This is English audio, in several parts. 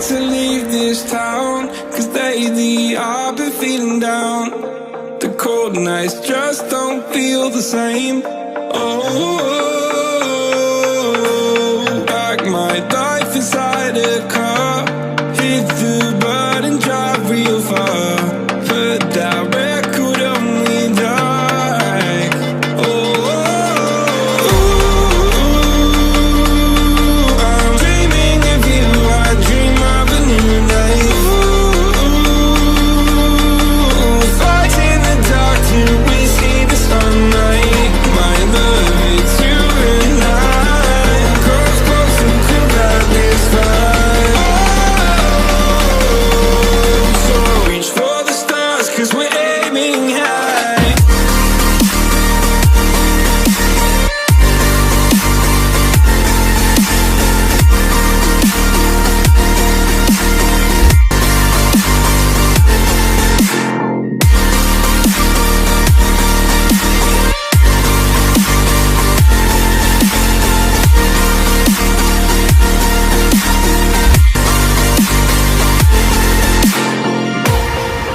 wait to leave this town, 'cause lately I've been feeling down. The cold nights just don't feel the same. Oh, like my life inside a car, hit the button, drive real far, put that record on me, like, oh, I'm dreaming of you, I dream of a new life. Fight in the dark till we see the sunlight. My love, it's you and I. Close, close and cool like this fire. So reach for the stars, 'cause we're aiming high.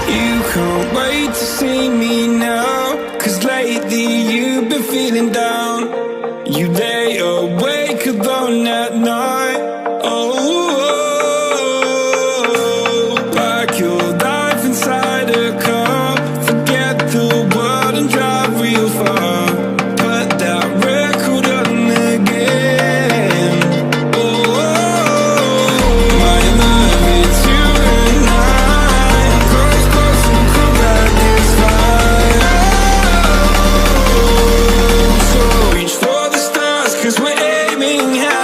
You can't wait to see me now, 'cause lately you've been feeling down. You lay awake alone at night. Oh, like your life inside a car. Forget the world and drive real far. Put that record on again. Oh, my love, it's you and I. Close, close and cool like this fire. So reach for the stars, 'cause we're aiming high.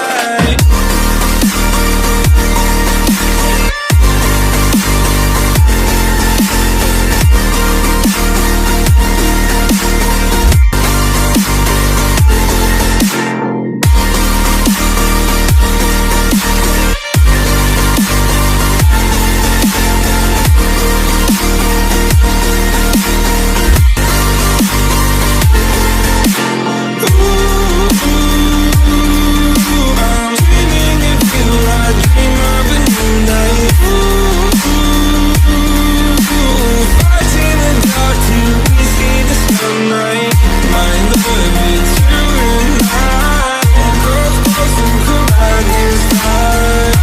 I'm dreaming of you, I dream of a new life. Fight in the dark till we see the sunlight. My love, it's you and I. Close, close and cool like this fire.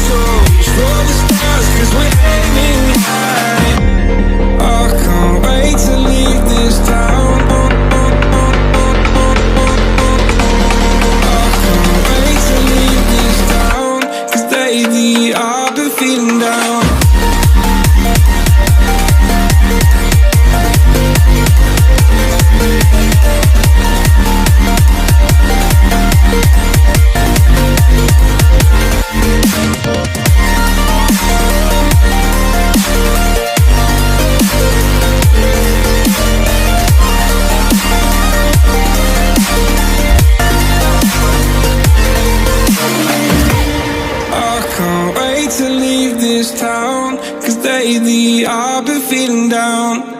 So reach for the stars, 'cause we're aiming high. I can't wait to leave this town. I can't wait to leave this town, 'cause lately I've been feeling down. I can't wait to leave this town, 'cause lately I've been feeling down.